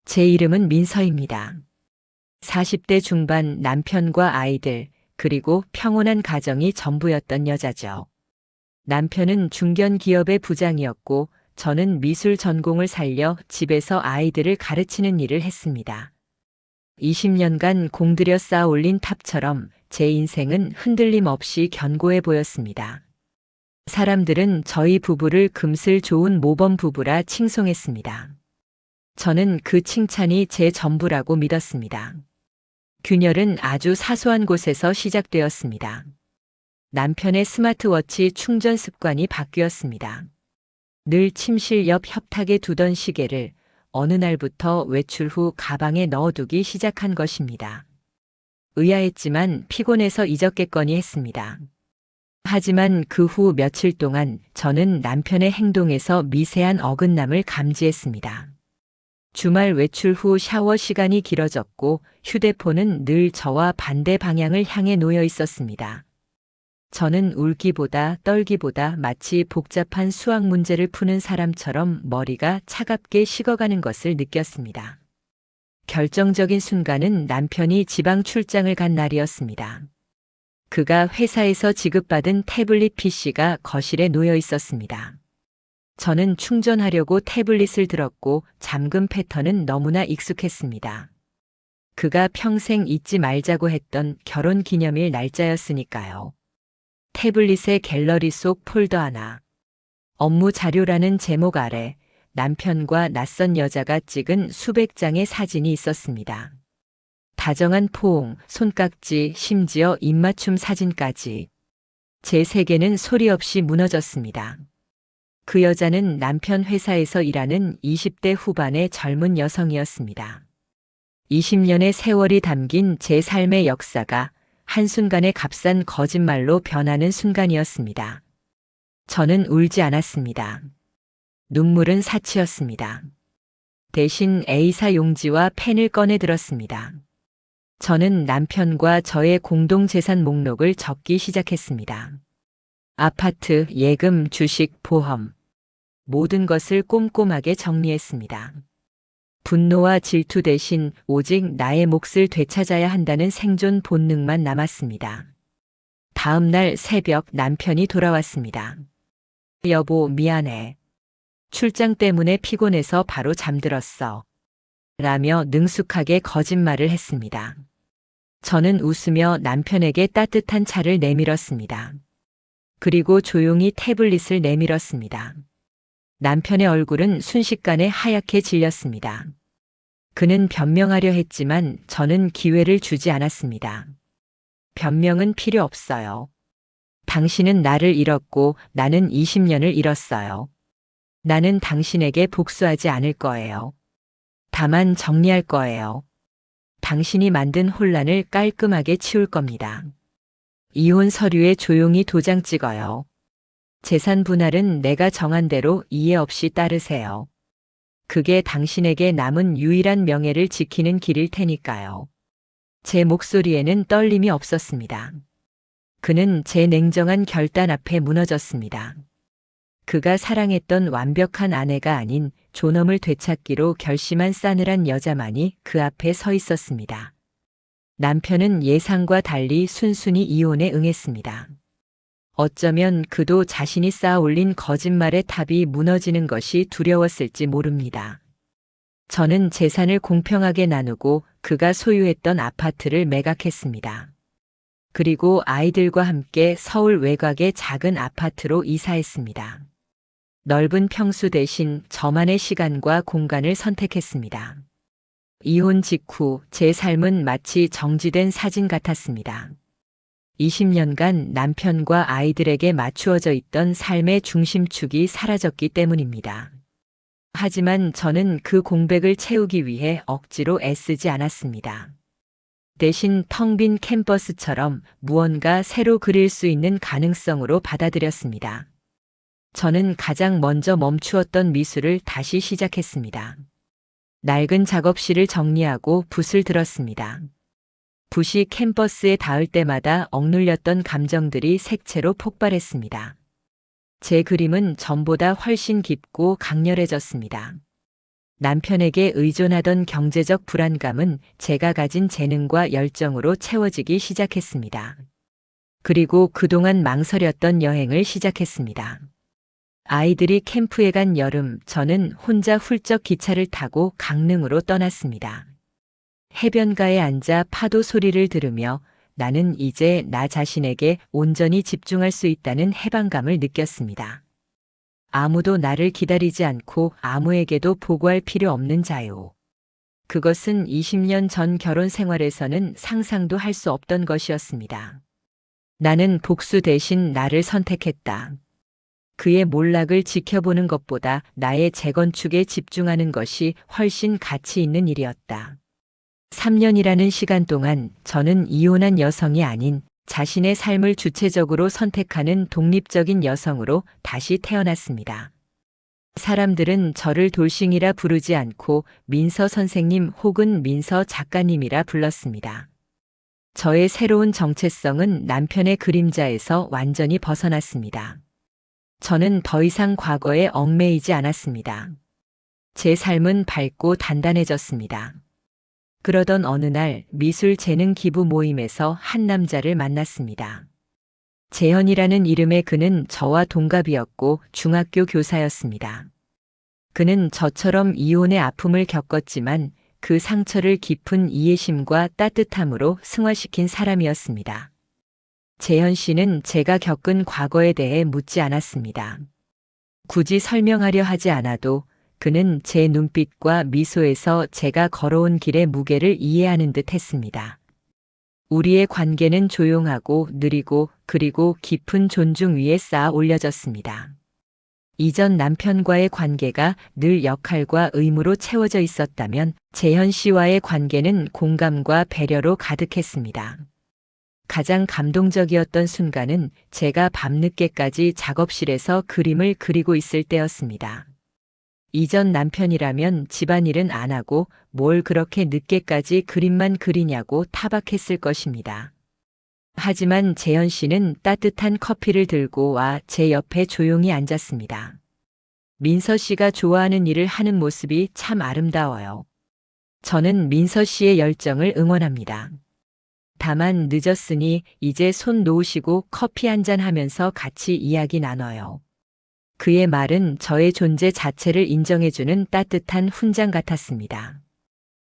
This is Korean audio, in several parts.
제 이름은 민서입니다. 40대 중반 남편과 아이들, 그리고 평온한 가정이 전부였던 여자죠. 남편은 중견 기업의 부장이었고, 저는 미술 전공을 살려 집에서 아이들을 가르치는 일을 했습니다. 20년간 공들여 쌓아 올린 탑처럼 제 인생은 흔들림 없이 견고해 보였습니다. 사람들은 저희 부부를 금슬 좋은 모범 부부라 칭송했습니다. 저는 그 칭찬이 제 전부라고 믿었습니다. 균열은 아주 사소한 곳에서 시작되었습니다. 남편의 스마트워치 충전 습관이 바뀌었습니다. 늘 침실 옆 협탁에 두던 시계를 어느 날부터 외출 후 가방에 넣어두기 시작한 것입니다. 의아했지만 피곤해서 잊었겠거니 했습니다. 하지만 그 후 며칠 동안 저는 남편의 행동에서 미세한 어긋남을 감지했습니다. 주말 외출 후 샤워 시간이 길어졌고 휴대폰은 늘 저와 반대 방향을 향해 놓여 있었습니다. 저는 울기보다 떨기보다 마치 복잡한 수학 문제를 푸는 사람처럼 머리가 차갑게 식어가는 것을 느꼈습니다. 결정적인 순간은 남편이 지방 출장을 간 날이었습니다. 그가 회사에서 지급받은 태블릿 PC가 거실에 놓여 있었습니다. 저는 충전하려고 태블릿을 들었고 잠금 패턴은 너무나 익숙했습니다. 그가 평생 잊지 말자고 했던 결혼 기념일 날짜였으니까요. 태블릿의 갤러리 속 폴더 하나. 업무 자료라는 제목 아래 남편과 낯선 여자가 찍은 수백 장의 사진이 있었습니다. 다정한 포옹, 손깍지, 심지어 입맞춤 사진까지. 제 세계는 소리 없이 무너졌습니다. 그 여자는 남편 회사에서 일하는 20대 후반의 젊은 여성이었습니다. 20년의 세월이 담긴 제 삶의 역사가 한순간에 값싼 거짓말로 변하는 순간이었습니다. 저는 울지 않았습니다. 눈물은 사치였습니다. 대신 A사 용지와 펜을 꺼내 들었습니다. 저는 남편과 저의 공동재산 목록을 적기 시작했습니다. 아파트, 예금, 주식, 보험. 모든 것을 꼼꼼하게 정리했습니다. 분노와 질투 대신 오직 나의 몫을 되찾아야 한다는 생존 본능만 남았습니다. 다음 날 새벽 남편이 돌아왔습니다. 여보, 미안해. 출장 때문에 피곤해서 바로 잠들었어. 라며 능숙하게 거짓말을 했습니다. 저는 웃으며 남편에게 따뜻한 차를 내밀었습니다. 그리고 조용히 태블릿을 내밀었습니다. 남편의 얼굴은 순식간에 하얗게 질렸습니다. 그는 변명하려 했지만 저는 기회를 주지 않았습니다. 변명은 필요 없어요. 당신은 나를 잃었고 나는 20년을 잃었어요. 나는 당신에게 복수하지 않을 거예요. 다만 정리할 거예요. 당신이 만든 혼란을 깔끔하게 치울 겁니다. 이혼 서류에 조용히 도장 찍어요. 재산 분할은 내가 정한 대로 이해 없이 따르세요. 그게 당신에게 남은 유일한 명예를 지키는 길일 테니까요. 제 목소리에는 떨림이 없었습니다. 그는 제 냉정한 결단 앞에 무너졌습니다. 그가 사랑했던 완벽한 아내가 아닌 존엄을 되찾기로 결심한 싸늘한 여자만이 그 앞에 서 있었습니다. 남편은 예상과 달리 순순히 이혼에 응했습니다. 어쩌면 그도 자신이 쌓아 올린 거짓말의 탑이 무너지는 것이 두려웠을지 모릅니다. 저는 재산을 공평하게 나누고 그가 소유했던 아파트를 매각했습니다. 그리고 아이들과 함께 서울 외곽의 작은 아파트로 이사했습니다. 넓은 평수 대신 저만의 시간과 공간을 선택했습니다. 이혼 직후 제 삶은 마치 정지된 사진 같았습니다. 20년간 남편과 아이들에게 맞추어져 있던 삶의 중심축이 사라졌기 때문입니다. 하지만 저는 그 공백을 채우기 위해 억지로 애쓰지 않았습니다. 대신 텅 빈 캔버스처럼 무언가 새로 그릴 수 있는 가능성으로 받아들였습니다. 저는 가장 먼저 멈추었던 미술을 다시 시작했습니다. 낡은 작업실을 정리하고 붓을 들었습니다. 붓이 캔버스에 닿을 때마다 억눌렸던 감정들이 색채로 폭발했습니다. 제 그림은 전보다 훨씬 깊고 강렬해졌습니다. 남편에게 의존하던 경제적 불안감은 제가 가진 재능과 열정으로 채워지기 시작했습니다. 그리고 그동안 망설였던 여행을 시작했습니다. 아이들이 캠프에 간 여름, 저는 혼자 훌쩍 기차를 타고 강릉으로 떠났습니다. 해변가에 앉아 파도 소리를 들으며 나는 이제 나 자신에게 온전히 집중할 수 있다는 해방감을 느꼈습니다. 아무도 나를 기다리지 않고 아무에게도 보고할 필요 없는 자유. 그것은 20년 전 결혼 생활에서는 상상도 할 수 없던 것이었습니다. 나는 복수 대신 나를 선택했다. 그의 몰락을 지켜보는 것보다 나의 재건축에 집중하는 것이 훨씬 가치 있는 일이었다. 3년이라는 시간 동안 저는 이혼한 여성이 아닌 자신의 삶을 주체적으로 선택하는 독립적인 여성으로 다시 태어났습니다. 사람들은 저를 돌싱이라 부르지 않고 민서 선생님 혹은 민서 작가님이라 불렀습니다. 저의 새로운 정체성은 남편의 그림자에서 완전히 벗어났습니다. 저는 더 이상 과거에 얽매이지 않았습니다. 제 삶은 밝고 단단해졌습니다. 그러던 어느 날 미술 재능 기부 모임에서 한 남자를 만났습니다. 재현이라는 이름의 그는 저와 동갑이었고 중학교 교사였습니다. 그는 저처럼 이혼의 아픔을 겪었지만 그 상처를 깊은 이해심과 따뜻함으로 승화시킨 사람이었습니다. 재현 씨는 제가 겪은 과거에 대해 묻지 않았습니다. 굳이 설명하려 하지 않아도 그는 제 눈빛과 미소에서 제가 걸어온 길의 무게를 이해하는 듯 했습니다. 우리의 관계는 조용하고 느리고 그리고 깊은 존중 위에 쌓아 올려졌습니다. 이전 남편과의 관계가 늘 역할과 의무로 채워져 있었다면 재현 씨와의 관계는 공감과 배려로 가득했습니다. 가장 감동적이었던 순간은 제가 밤늦게까지 작업실에서 그림을 그리고 있을 때였습니다. 이전 남편이라면 집안일은 안 하고 뭘 그렇게 늦게까지 그림만 그리냐고 타박했을 것입니다. 하지만 재현 씨는 따뜻한 커피를 들고 와 제 옆에 조용히 앉았습니다. 민서 씨가 좋아하는 일을 하는 모습이 참 아름다워요. 저는 민서 씨의 열정을 응원합니다. 다만 늦었으니 이제 손 놓으시고 커피 한잔 하면서 같이 이야기 나눠요. 그의 말은 저의 존재 자체를 인정해주는 따뜻한 훈장 같았습니다.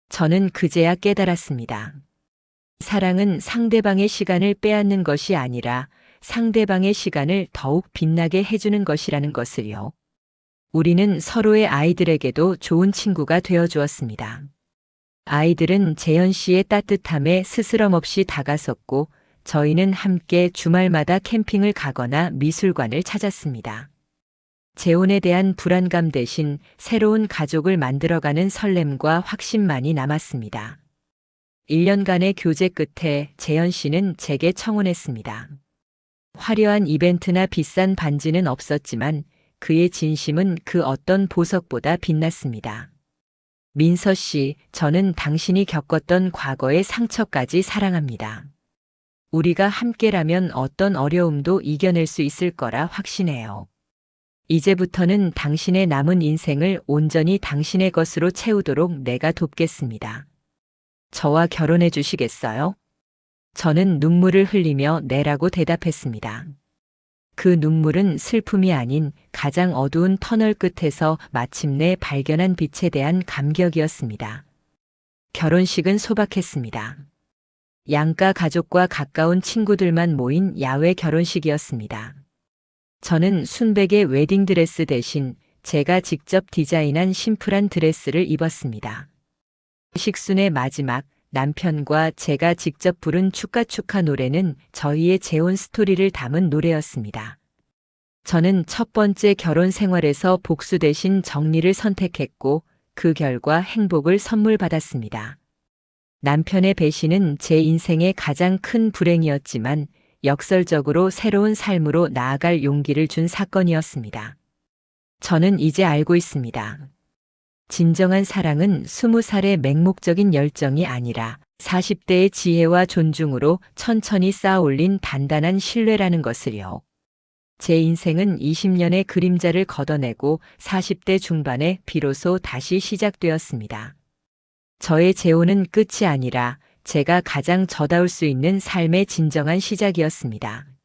저는 그제야 깨달았습니다. 사랑은 상대방의 시간을 빼앗는 것이 아니라 상대방의 시간을 더욱 빛나게 해주는 것이라는 것을요. 우리는 서로의 아이들에게도 좋은 친구가 되어 주었습니다. 아이들은 재현 씨의 따뜻함에 스스럼 없이 다가섰고 저희는 함께 주말마다 캠핑을 가거나 미술관을 찾았습니다. 재혼에 대한 불안감 대신 새로운 가족을 만들어가는 설렘과 확신만이 남았습니다. 1년간의 교제 끝에 재현 씨는 제게 청혼했습니다. 화려한 이벤트나 비싼 반지는 없었지만 그의 진심은 그 어떤 보석보다 빛났습니다. 민서 씨, 저는 당신이 겪었던 과거의 상처까지 사랑합니다. 우리가 함께라면 어떤 어려움도 이겨낼 수 있을 거라 확신해요. 이제부터는 당신의 남은 인생을 온전히 당신의 것으로 채우도록 내가 돕겠습니다. 저와 결혼해 주시겠어요? 저는 눈물을 흘리며 네라고 대답했습니다. 그 눈물은 슬픔이 아닌 가장 어두운 터널 끝에서 마침내 발견한 빛에 대한 감격이었습니다. 결혼식은 소박했습니다. 양가 가족과 가까운 친구들만 모인 야외 결혼식이었습니다. 저는 순백의 웨딩드레스 대신 제가 직접 디자인한 심플한 드레스를 입었습니다. 식순의 마지막, 남편과 제가 직접 부른 축하 노래는 저희의 재혼 스토리를 담은 노래였습니다. 저는 첫 번째 결혼 생활에서 복수 대신 정리를 선택했고 그 결과 행복을 선물 받았습니다. 남편의 배신은 제 인생의 가장 큰 불행이었지만 역설적으로 새로운 삶으로 나아갈 용기를 준 사건이었습니다. 저는 이제 알고 있습니다. 진정한 사랑은 20살의 맹목적인 열정이 아니라 40대의 지혜와 존중으로 천천히 쌓아 올린 단단한 신뢰라는 것을요. 제 인생은 20년의 그림자를 걷어내고 40대 중반에 비로소 다시 시작되었습니다. 저의 재혼은 끝이 아니라 제가 가장 저다울 수 있는 삶의 진정한 시작이었습니다.